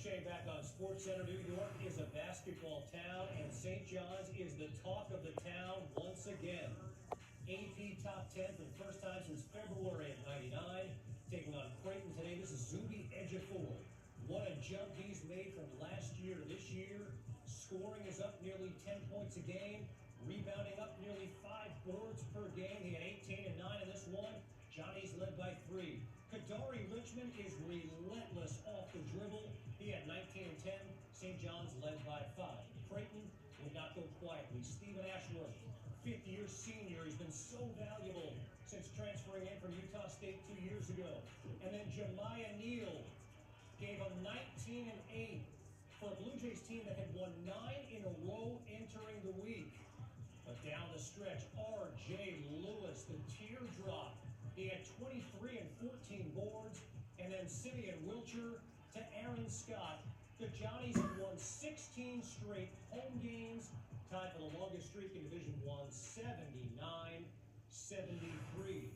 Shane back on SportsCenter. New York is a basketball town, and St. John's is the talk of the town once again. AP top 10 for the first time since February of '99. Taking on Creighton today. This is Zuby Ejiofor. What a jump he's made from last year to this year. Scoring is up nearly 10 points a game. Rebounding up nearly 5 boards per game. He had 18 and 9 in this one. Johnny's led by 3. Kadari Richmond is relentless off the dribble. He had 19 and 10. St. John's led by 5. Creighton would not go quietly. Stephen Ashworth, fifth-year senior. He's been so valuable since transferring in from Utah State 2 years ago. And then Jemiah Neal gave him 19 and 8 for a Blue Jays team that had won 9 in a row entering the week. But down the stretch, R.J. Lewis, the teardrop. He had 23 and 14 boards. And then Simeon Wilcher to Aaron Scott. The Johnnies have won 16 straight home games, tied for the longest streak in Division I, 79-73.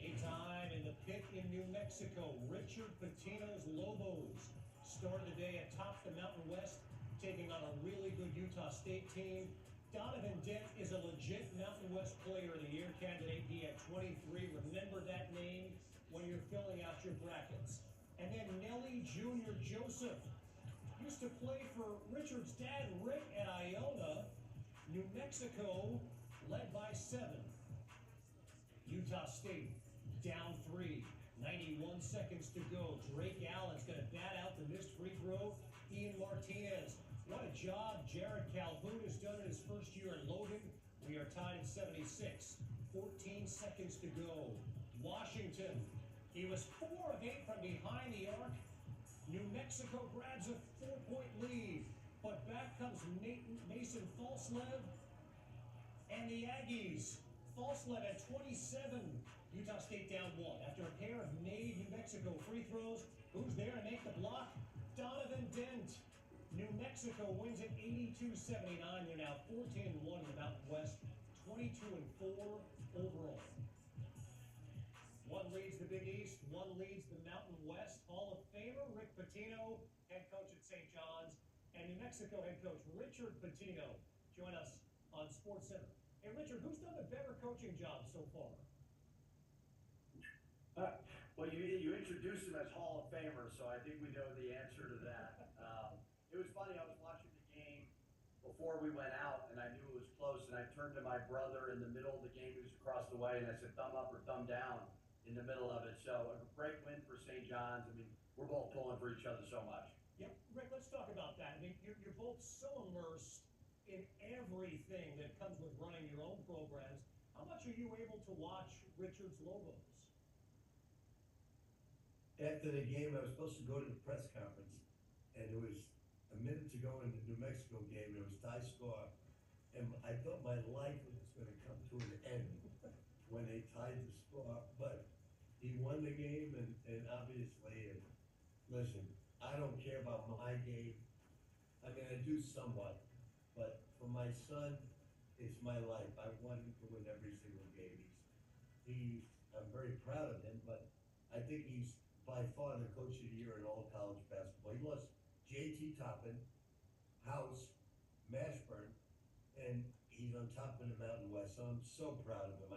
Game time in the pit in New Mexico. Richard Pitino's Lobos started the day atop the Mountain West, taking on a really good Utah State team. Donovan Dent is a legit Mountain West Player of the Year candidate. He had 23. Remember that name when you're filling out your brackets. And then Nelly Jr. Joseph used to play for Richard's dad, Rick, at Iona. New Mexico led by 7. Utah State down 3. 91 seconds to go. Drake Allen's going to bat out the missed free throw. Ian Martinez. What a job Jared Calhoun has done in his first year in Logan. We are tied at 76. 14 seconds to go. Washington. He was 4 of 8 from behind the arc. New Mexico grabs a 4-point lead. But back comes Mason Falslev and the Aggies. Falslev at 27. Utah State down 1. After a pair of made New Mexico free throws, who's there to make the block? Donovan Dent. New Mexico wins at 82-79. They're now 14-1 in the Mountain West, 22-4 overall. One leads the Big East, one leads the Mountain West. Hall of Famer Rick Pitino, head coach at St. John's, and New Mexico head coach Richard Pitino join us on SportsCenter. Hey, Richard, who's done a better coaching job so far? Well, you introduced him as Hall of Famer, so I think we know the answer to that. It was funny, I was watching the game before we went out, and I knew it was close, and I turned to my brother in the middle of the game, he was across the way, and I said, thumb up or thumb down in the middle of it. So a great win for St. John's. I mean, we're both pulling for each other so much. Yep, Rick, let's talk about that. I mean, you're both so immersed in everything that comes with running your own programs. How much are you able to watch Richard's Lobos? After the game, I was supposed to go to the press conference, and it was a minute to go in the New Mexico game. It was tie score, and I thought my life was going to come to an end when they tied the score. But he won the game, and obviously, listen, I don't care about my game. I mean, I do somewhat, but for my son, it's my life. I want him to win every single game. I'm very proud of him, but I think he's by far the coach of the year in all college basketball. He lost J.T. Toppin, House, Mashburn, and he's on top of the Mountain West. So I'm so proud of him.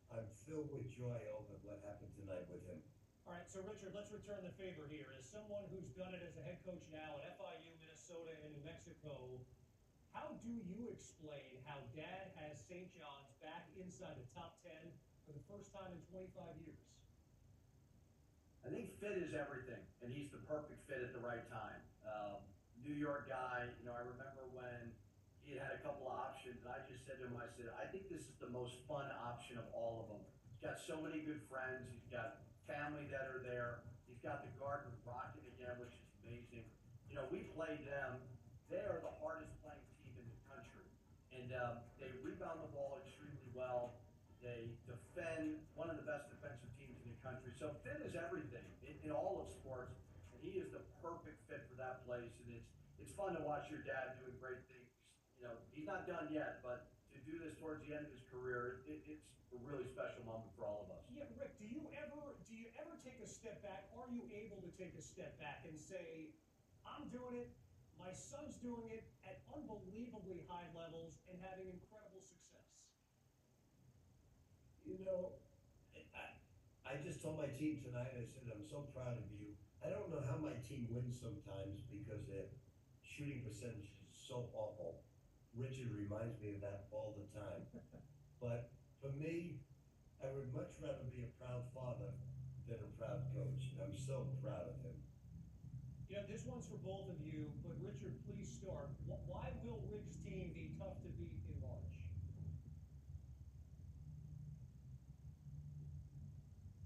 I'm filled with joy over what happened tonight with him. All right, so Richard, let's return the favor here. As someone who's done it as a head coach now at FIU, Minnesota, and New Mexico, how do you explain how Dad has St. John's back inside the top 10 for the first time in 25 years? I think fit is everything, and he's the perfect fit at the right time. New York guy, I remember when he had a couple of options, and I just said to him, I said, I think this is the most fun option of all of them. He's got so many good friends. He's got family that are there. He's got the Garden rocking again, which is amazing. We played them. They are the hardest playing team in the country, and they rebound the ball extremely well. They defend, one of the best defensive teams in the country. So fit is everything in all of sports, and he is the perfect fit for that place. And it's fun to watch your dad doing great things. He's not done yet, but to do this towards the end of his career, it's a really special moment for all of us. Yeah, Rick, do you ever take a step back? Are you able to take a step back and say, I'm doing it. My son's doing it at unbelievably high levels and having incredible success. You know, I just told my team tonight, I said, I'm so proud of you. I don't know how my team wins sometimes because their shooting percentage is so awful. Richard reminds me of that all the time. But for me, I would much rather be a proud father than a proud coach. And I'm so proud of him. You know, this one's for both of you, but Richard, please start. Why will Rick's team be tough to beat in March?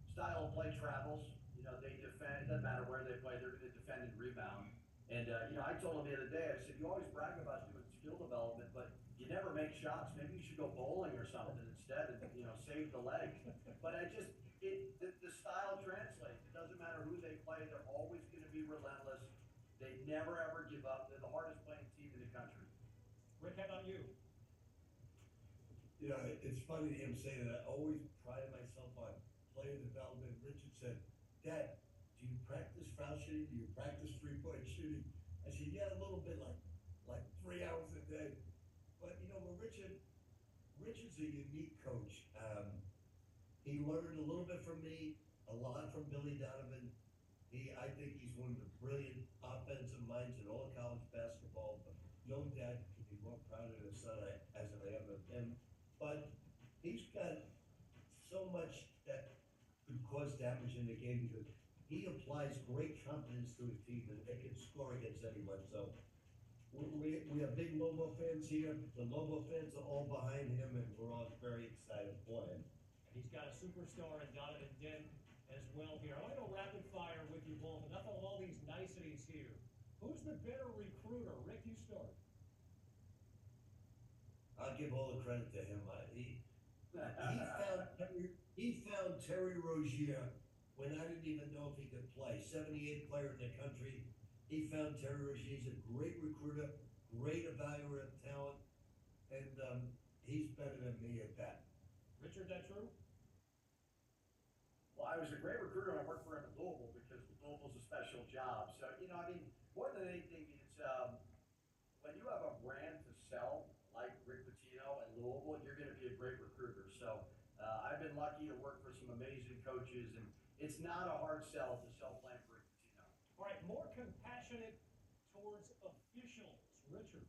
Style of play travels. You know, they defend. It doesn't matter where they play. They're going to defend and rebound. And you know, I told him the other day. I said, you always brag about doing skill development, but you never make shots. Maybe you should go bowling or something instead, and you know, save the legs. But the style translates. It doesn't matter who they play. They're always going to be relentless. They never ever give up. They're the hardest playing team in the country. Rick, how about you? You know, it's funny him saying that. I always prided myself on player development. Richard said, Dad, do you practice foul shooting? Do you practice three-point shooting? I said, yeah, a little bit, like 3 hours a day. But you know, Richard's a unique coach. He learned a little bit from me, a lot from Billy Donovan. I think he's one of the brilliant offensive minds in all of college basketball. But no dad could be more proud of his son as I am of him. But he's got so much that could cause damage in the game because he applies great confidence to his team and they can score against anyone. So we have big Lobo fans here. The Lobo fans are all behind him, and we're all very excited for him. And he's got a superstar in Donovan Dent as well here. I want to go rapid fire with you both. Enough of all these niceties here. Who's the better recruiter? Rick, you start. I'll give all the credit to him. He found Terry Rozier when I didn't even know if he could play. 78th player in the country. He found Terry Rozier. He's a great recruiter, great evaluator of talent, and he's better than me at that. Richard, that true? Well, I was a great recruiter when I worked for him in Louisville because Louisville's a special job. So, you know, I mean, more than anything, it's when you have a brand to sell, like Rick Pitino and Louisville, you're going to be a great recruiter. So I've been lucky to work for some amazing coaches, and it's not a hard sell to sell playing for Rick Pitino. All right, more compassionate towards officials. Richard.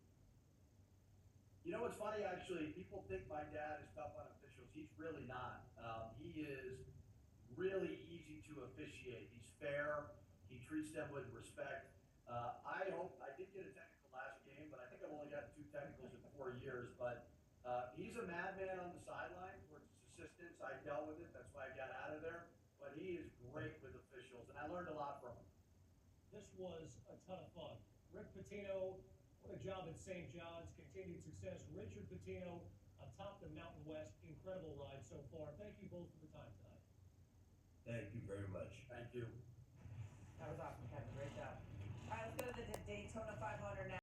You know what's funny, actually? People think my dad is tough on officials. He's really not. He is really easy to officiate. He's fair. He treats them with respect. I did get a technical last game, but I think I've only got 2 technicals in 4 years. But he's a madman on the sideline towards his assistants. I dealt with it. That's why I got out of there. But he is great with officials, and I learned a lot from him. This was a ton of fun. Rick Pitino, what a job at St. John's. Continued success. Richard Pitino atop the Mountain West. Incredible ride so far. Thank you both for the time tonight. Thank you very much. Thank you. That was awesome, Kevin. Great job. All right, let's go to the Daytona 500 now.